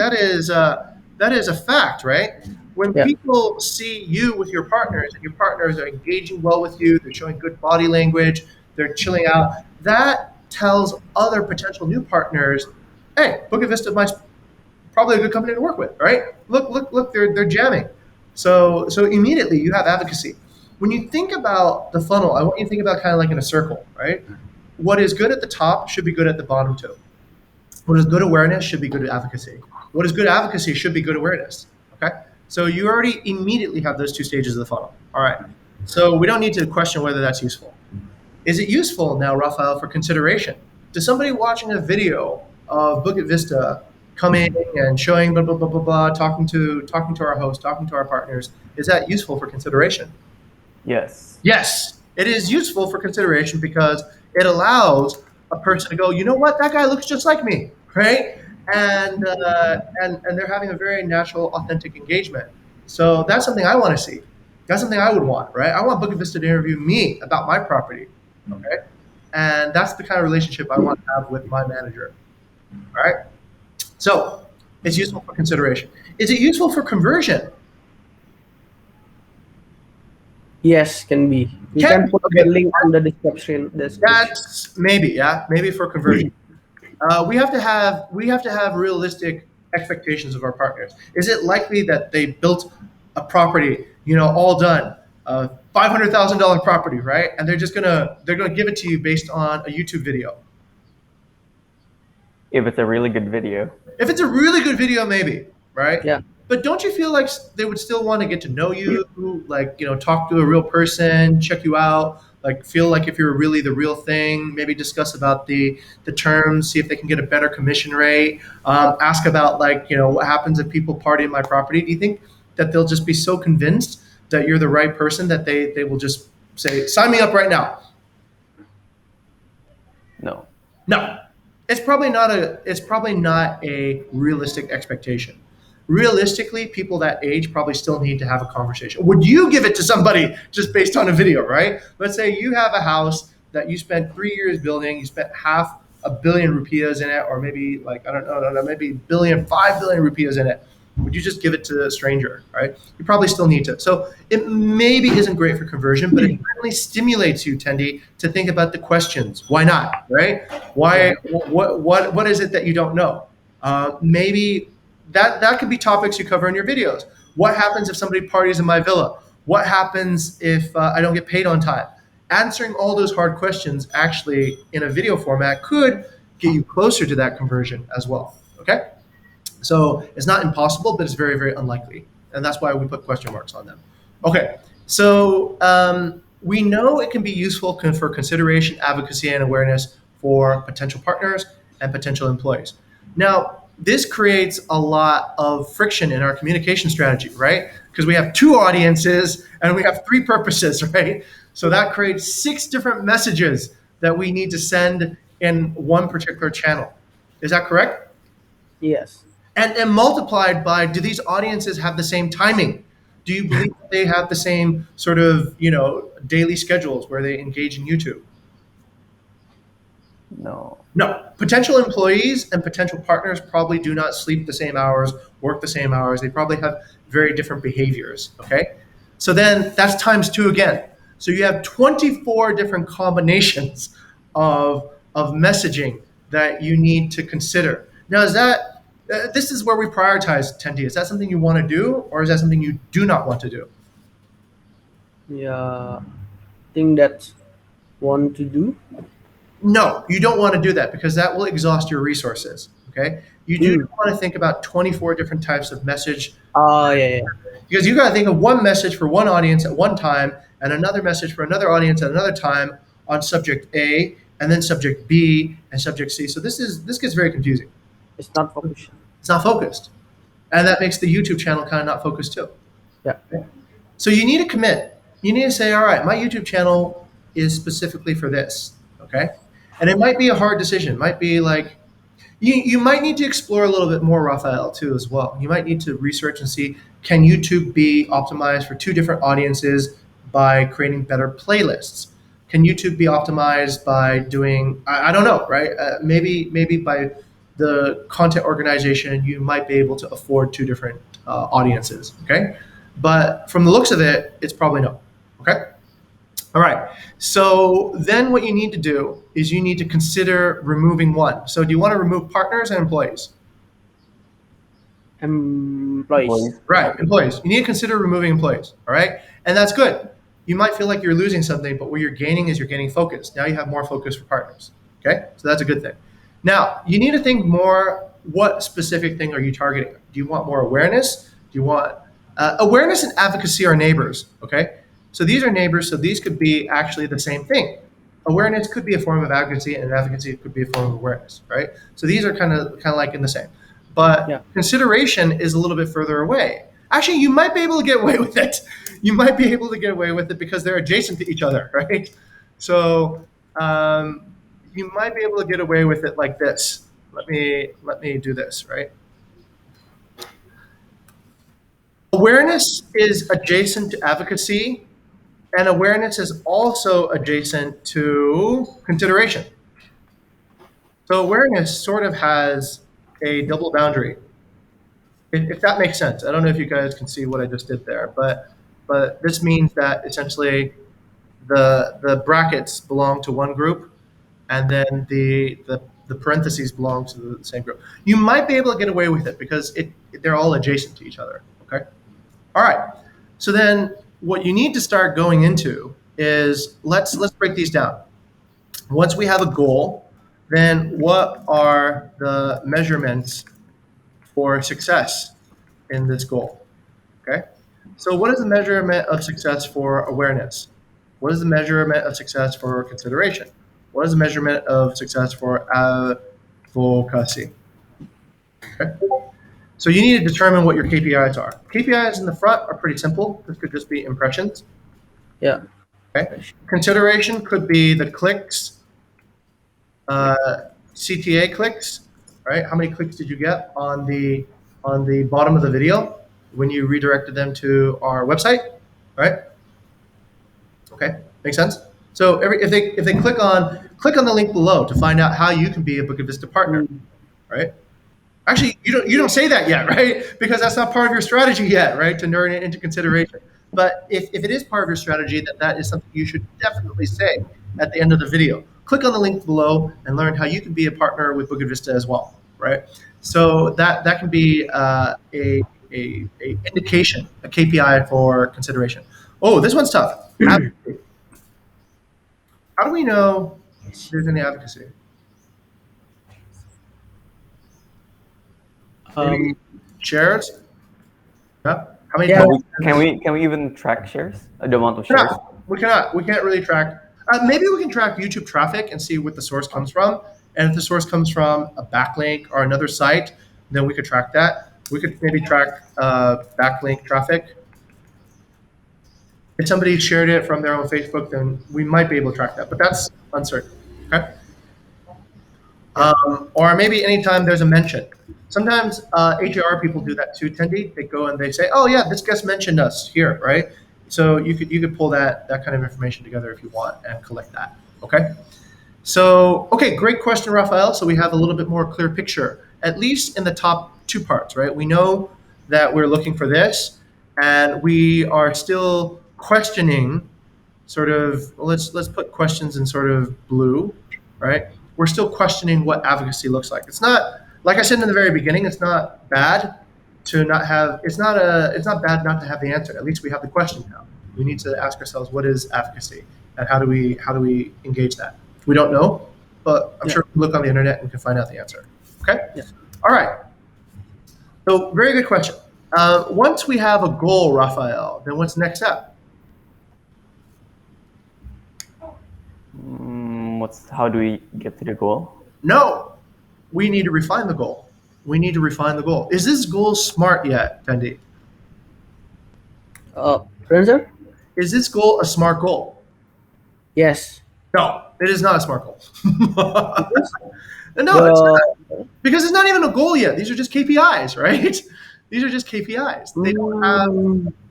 a fact, right? When Yeah. people see you with your partners, and your partners are engaging well with you, they're showing good body language, they're chilling out. That tells other potential new partners, "Hey, Bukit Vista might probably a good company to work with, right? Look, they're jamming." So immediately you have advocacy. When you think about the funnel, I want you to think about kind of like in a circle, right? What is good at the top should be good at the bottom too. What is good awareness should be good advocacy. What is good advocacy should be good awareness. Okay? So you already immediately have those two stages of the funnel. All right. So we don't need to question whether that's useful. Is it useful now, Rafael, for consideration? Does somebody watching a video of Bukit Vista coming and showing blah blah blah blah blah, talking to our host, talking to our partners, is that useful for consideration? Yes. Yes, it is useful for consideration because it allows a person to go, you know what, that guy looks just like me, right? And they're having a very natural, authentic engagement. So that's something I want to see. That's something I would want, right? I want Bukit Vista to interview me about my property, okay? And that's the kind of relationship I want to have with my manager, all right? So it's useful for consideration. Is it useful for conversion? Yes, can be. You Can can be, put okay. the link on the description. That's maybe, yeah, maybe for conversion. We have to have realistic expectations of our partners. Is it likely that they built a property, all done, $500,000 property, right? And they're gonna give it to you based on a YouTube video. If it's a really good video. If it's a really good video, maybe, right? Yeah. But don't you feel like they would still want to get to know you, like, talk to a real person, check you out, like feel like if you're really the real thing, maybe discuss about the terms, see if they can get a better commission rate, ask about like, what happens if people party in my property? Do you think that they'll just be so convinced that you're the right person that they will just say, sign me up right now? No. No. It's probably not a realistic expectation. Realistically, people that age probably still need to have a conversation. Would you give it to somebody just based on a video, right? Let's say you have a house that you spent 3 years building, you spent half a billion rupiahs in it, or maybe like, I don't know, maybe 5 billion rupiahs in it. Would you just give it to a stranger, right? You probably still need to. So it maybe isn't great for conversion, but it certainly stimulates you, Tendi, to think about the questions. Why not, right? Why? What is it that you don't know? Maybe that could be topics you cover in your videos. What happens if somebody parties in my villa? What happens if I don't get paid on time? Answering all those hard questions actually in a video format could get you closer to that conversion as well, okay? So it's not impossible, but it's very, very unlikely. And that's why we put question marks on them. Okay, so we know it can be useful for consideration, advocacy, and awareness for potential partners and potential employees. Now, this creates a lot of friction in our communication strategy, right? Because we have 2 audiences and we have 3 purposes, right? So that creates 6 different messages that we need to send in one particular channel. Is that correct? Yes. And multiplied by, do these audiences have the same timing? Do you believe that they have the same sort of, daily schedules where they engage in YouTube? No. No. Potential employees and potential partners probably do not sleep the same hours, work the same hours. They probably have very different behaviors. Okay. So then that's times 2 again. So you have 24 different combinations of messaging that you need to consider. Now, this is where we prioritize, Tendi. Is that something you want to do, or is that something you do not want to do? Yeah. I think that's want to do. No, you don't want to do that because that will exhaust your resources. Okay. You do want to think about 24 different types of message, Oh yeah. because you got to think of one message for one audience at one time and another message for another audience at another time on subject A, and then subject B and subject C. So this gets very confusing. It's not focused. It's not focused. And that makes the YouTube channel kind of not focused too. Yeah. So you need to commit. You need to say, all right, my YouTube channel is specifically for this. Okay. And it might be a hard decision. It might be like, you might need to explore a little bit more, Raphael, too, as well. You might need to research and see, can YouTube be optimized for 2 different audiences by creating better playlists? Can YouTube be optimized by doing, I don't know, right? Maybe by the content organization, you might be able to afford 2 different audiences, okay? But from the looks of it, it's probably no, okay? All right, so then what you need to do is you need to consider removing one. So do you want to remove partners and employees? Employees. Right, employees. You need to consider removing employees, all right? And that's good. You might feel like you're losing something, but what you're gaining is you're gaining focus. Now you have more focus for partners, okay? So that's a good thing. Now, you need to think more, what specific thing are you targeting? Do you want more awareness? Do you want awareness and advocacy are neighbors, okay? So these are neighbors, so these could be actually the same thing. Awareness could be a form of advocacy, and advocacy could be a form of awareness, right? So these are kind of like in the same. But consideration is a little bit further away. Actually, you might be able to get away with it. You might be able to get away with it because they're adjacent to each other, right? So you might be able to get away with it like this. Let me do this, right? Awareness is adjacent to advocacy, and awareness is also adjacent to consideration. So awareness sort of has a double boundary, if that makes sense. I don't know if you guys can see what I just did there, but this means that essentially the brackets belong to one group, and then the parentheses belong to the same group. You might be able to get away with it because they're all adjacent to each other. Okay. All right. So then what you need to start going into is let's break these down. Once we have a goal, then what are the measurements for success in this goal? Okay. So what is the measurement of success for awareness? What is the measurement of success for consideration? What is the measurement of success for advocacy? Okay. So you need to determine what your KPIs are. KPIs in the front are pretty simple. This could just be impressions. Yeah. Okay. Consideration could be the clicks, CTA clicks, right? How many clicks did you get on the bottom of the video when you redirected them to our website, right? Okay, makes sense. So if they click on the link below to find out how you can be a Bukit Vista partner, right? Actually, you don't say that yet, right? Because that's not part of your strategy yet, right? To turn it into consideration. But if it is part of your strategy, then that is something you should definitely say at the end of the video. Click on the link below and learn how you can be a partner with Bukit Vista as well, right? So that can be a indication, a KPI for consideration. Oh, this one's tough. Advocacy. How do we know there's any advocacy? Shares? Yeah. How many? Yeah. Can we even track shares? The amount of shares? We cannot. We can't really track. Maybe we can track YouTube traffic and see what the source comes from. And if the source comes from a backlink or another site, then we could track that. We could maybe track backlink traffic. If somebody shared it from their own Facebook, then we might be able to track that, but that's uncertain. Okay. Or maybe anytime there's a mention. Sometimes HAR people do that too, Tendi. They go and they say, "Oh yeah, this guest mentioned us here," right? So you could pull that kind of information together if you want and collect that. Okay. So okay, great question, Raphael. So we have a little bit more clear picture, at least in the top two parts, right? We know that we're looking for this, and we are still questioning. Sort of, let's put questions in sort of blue, right? We're still questioning what advocacy looks like. It's not, like I said in the very beginning, it's not bad to not have, it's not bad not to have the answer. At least we have the question now. We need to ask ourselves, what is advocacy, and how do we engage that? We don't know, but I'm sure we can look on the internet and we can find out the answer. Okay. Yeah. All right. So very good question. Once we have a goal, Raphael, then what's the next step? How do we get to the goal? No, we need to refine the goal. We need to refine the goal. Is this goal smart yet, Fendi? Sir? Is this goal a smart goal? Yes. No, it is not a smart goal. No, it's not, because it's not even a goal yet. These are just KPIs, right? These are just KPIs.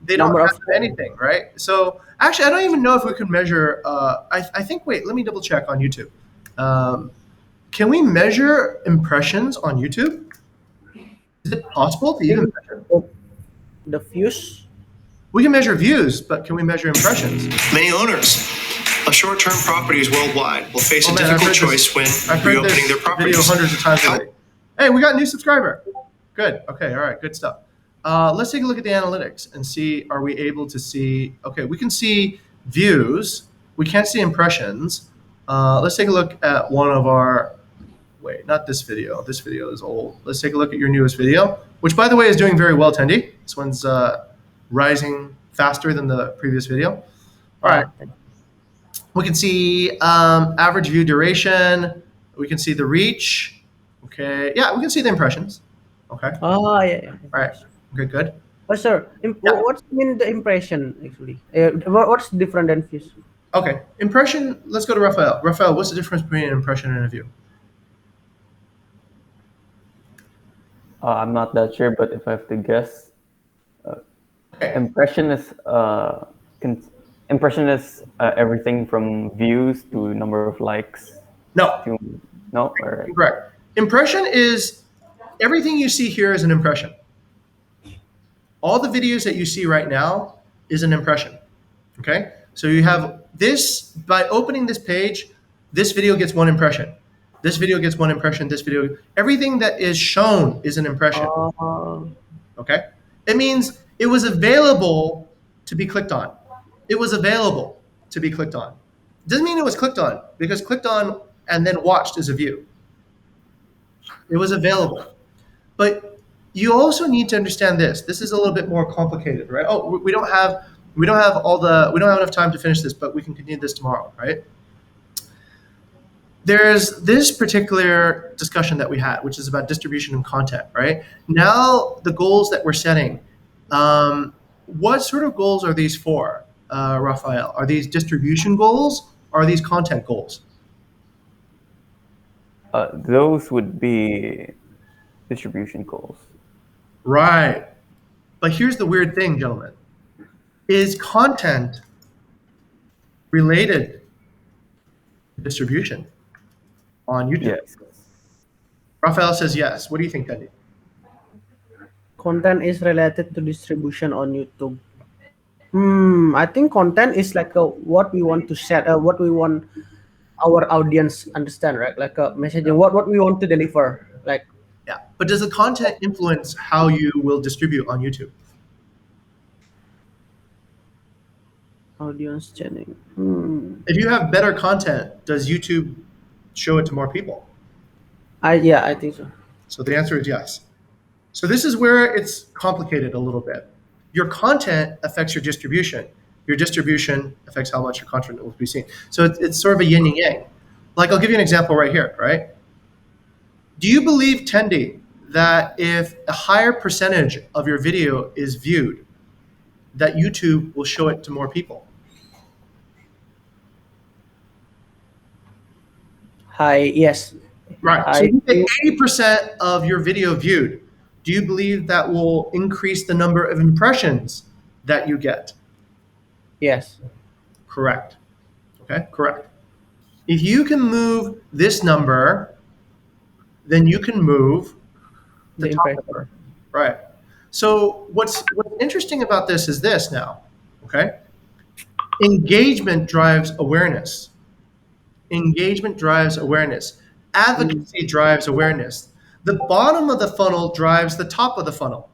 They don't have anything, right? So actually, I don't even know if we can measure. I think. Wait, let me double check on YouTube. Can we measure impressions on YouTube? Is it possible to even measure the views? We can measure views, but can we measure impressions? Many owners of short-term properties worldwide will face a difficult choice when reopening their properties. Video hundreds of times already. Hey, we got a new subscriber. Good. Okay. All right. Good stuff. Let's take a look at the analytics and see, are we able to see, okay, we can see views. We can't see impressions. Let's take a look at one of our, wait, not this video. This video is old. Let's take a look at your newest video, which by the way is doing very well, Tendi. This one's rising faster than the previous video. All right. We can see average view duration. We can see the reach. Okay. Yeah, we can see the impressions. Okay. Oh, yeah. All right. Okay, good. Oh, sir. What's mean the impression actually? What's different than views? Okay. Impression. Let's go to Raphael. Raphael, what's the difference between an impression and a view? I'm not that sure, but if I have to guess, impression is everything from views to number of likes. No. No. Or... Correct. Impression is everything you see here is an impression. All the videos that you see right now is an impression. Okay. So you have this, by opening this page, this video gets one impression. This video gets one impression. This video, everything that is shown is an impression. Okay. It means it was available to be clicked on. It was available to be clicked on. Doesn't mean it was clicked on, because clicked on and then watched is a view. It was available. But you also need to understand this. This is a little bit more complicated, right? Oh, we don't have enough time to finish this, but we can continue this tomorrow, right? There's this particular discussion that we had, which is about distribution and content, right? Now the goals that we're setting, what sort of goals are these for, Raphael? Are these distribution goals or are these content goals? Those would be distribution goals. Right. But here's the weird thing, gentlemen. Is content related to distribution on YouTube? Yes. Raphael says yes. What do you think, Tendi? Content is related to distribution on YouTube. I think content is like what we want to set, what we want our audience understand, right? Like a messaging, what we want to deliver, like. Yeah, but does the content influence how you will distribute on YouTube? Audience chaining. If you have better content, does YouTube show it to more people? Yeah, I think so. So the answer is yes. So this is where it's complicated a little bit. Your content affects your distribution. Your distribution affects how much your content will be seen. So it's sort of a yin and yang. Like, I'll give you an example right here, right? Do you believe, Tendi, that if a higher percentage of your video is viewed, that YouTube will show it to more people. Yes. Right. So I you get think 80% of your video viewed. Do you believe that will increase the number of impressions that you get? yes. Correct. Okay, correct. If you can move this number, then you can move the The top impression. number. Right. So what's interesting about this is this now, okay? Engagement drives awareness. Engagement drives awareness. Advocacy drives awareness. The bottom of the funnel drives the top of the funnel.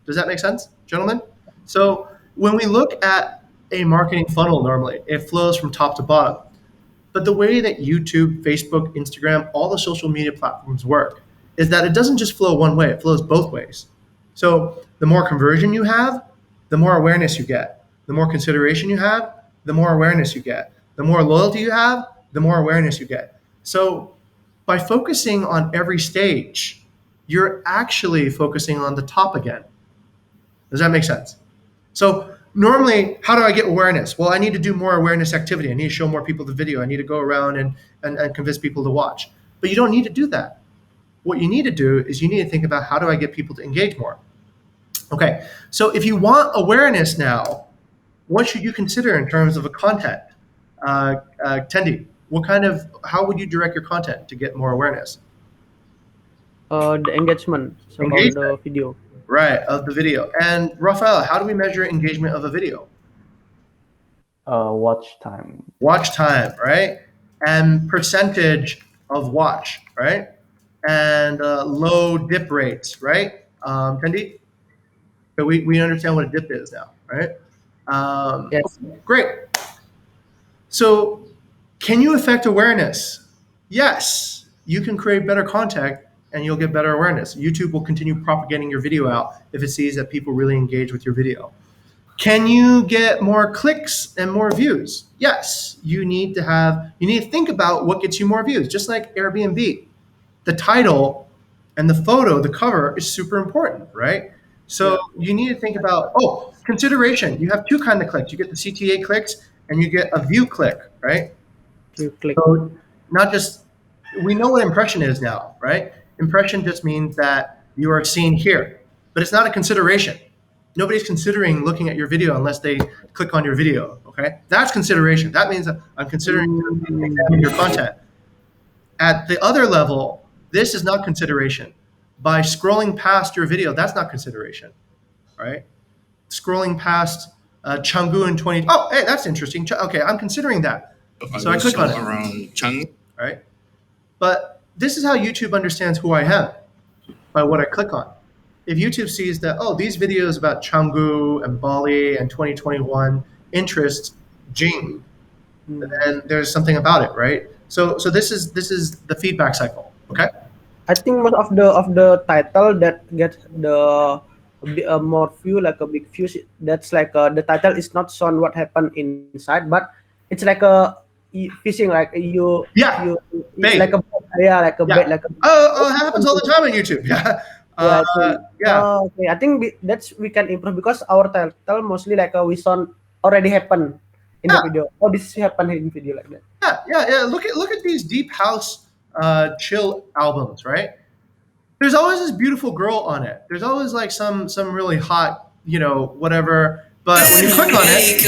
Does that make sense, gentlemen? So when we look at a marketing funnel normally, it flows from top to bottom. But the way that YouTube, Facebook, Instagram, all the social media platforms work is that it doesn't just flow one way, it flows both ways. So the more conversion you have, the more awareness you get. The more consideration you have, the more awareness you get. The more loyalty you have, the more awareness you get. So by focusing on every stage, you're actually focusing on the top again. Does that make sense? So normally, how do I get awareness? Well, I need to do more awareness activity. I need to show more people the video. I need to go around and convince people to watch. But you don't need to do that. What you need to do is you need to think about how do I get people to engage more? Okay, so if you want awareness now, what should you consider in terms of a content? Tendi, how would you direct your content to get more awareness? The engagement so Engagement. on the video. Right, of the video. And Rafael, how do we measure engagement of a video? Watch time. Watch time, right? And percentage of watch, right? And low dip rates, right? Tendi? So we understand what a dip is now, right? Yes. Great. So can you affect awareness? Yes. You can create better content and you'll get better awareness. YouTube will continue propagating your video out if it sees that people really engage with your video. Can you get more clicks and more views? Yes. You need to think about what gets you more views, just like Airbnb. The title and the photo, the cover is super important, right? So you need to think about, consideration. You have two kinds of clicks. You get the CTA clicks and you get a view click, right? You click. So not just, we know what impression is now, right? Impression just means that you are seen here, but it's not a consideration. Nobody's considering looking at your video unless they click on your video, okay? That's consideration. That means I'm considering examining your content. At the other level, this is not consideration. By scrolling past your video, that's not consideration, right? Scrolling past Changgu in 20, hey, that's interesting. Okay, I'm considering that. So I click on it. Around Chang. Right? But this is how YouTube understands who I am, by what I click on. If YouTube sees that, these videos about Canggu and Bali and 2021 interest Jing, then there's something about it, right? So this is the feedback cycle. Okay. I think most of the title that get the more view, like a big views, that's like the title is not shown what happened inside, but it's like a fishing, like you bait. like a bait, like a it happens all the time on YouTube. Okay, I think we can improve because our title mostly like we shown already happened in the video. This happened in video like that. Yeah. Look at these deep house chill albums, right? There's always this beautiful girl on it. There's always like some really hot, whatever. But when you click on it,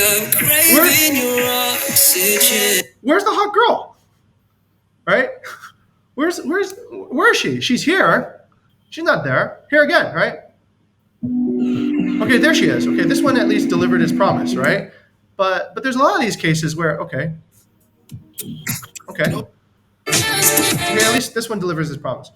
where's the hot girl? Right? Where is she? She's here. She's not there. Here again, right? Okay, there she is. Okay, this one at least delivered its promise, right? But there's a lot of these cases where okay, at least this one delivers its promise.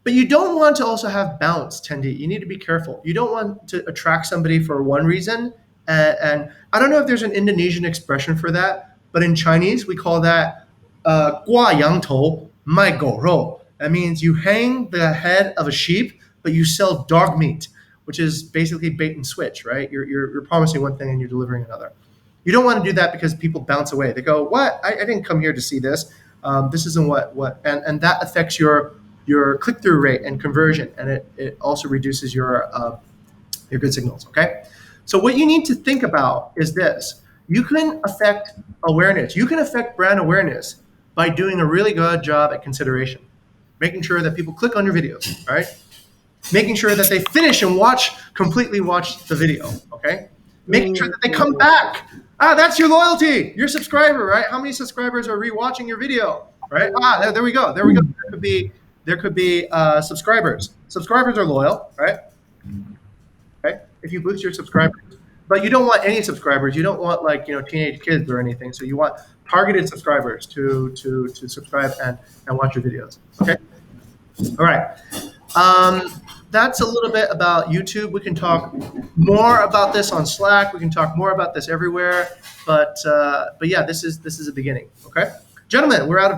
But you don't want to also have bounce, Tendi. You need to be careful. You don't want to attract somebody for one reason. And I don't know if there's an Indonesian expression for that, but in Chinese, we call that 挂羊头卖狗肉. That means you hang the head of a sheep, but you sell dog meat, which is basically bait and switch, right? You're promising one thing and you're delivering another. You don't want to do that because people bounce away. They go, what? I didn't come here to see this. This isn't what and that affects your your click-through rate and conversion, and it also reduces your good signals. Okay, so what you need to think about is this: you can affect awareness. You can affect brand awareness by doing a really good job at consideration, making sure that people click on your videos, right? Making sure that they finish and completely watch the video, okay? Making sure that they come back. That's your loyalty, your subscriber, right? How many subscribers are rewatching your video, right? There we go. There could be subscribers. Subscribers are loyal, right? Okay. If you boost your subscribers, but you don't want any subscribers. You don't want teenage kids or anything. So you want targeted subscribers to subscribe and watch your videos. Okay. All right. That's a little bit about YouTube. We can talk more about this on Slack. We can talk more about this everywhere. But yeah, this is a beginning. Okay, gentlemen, we're out of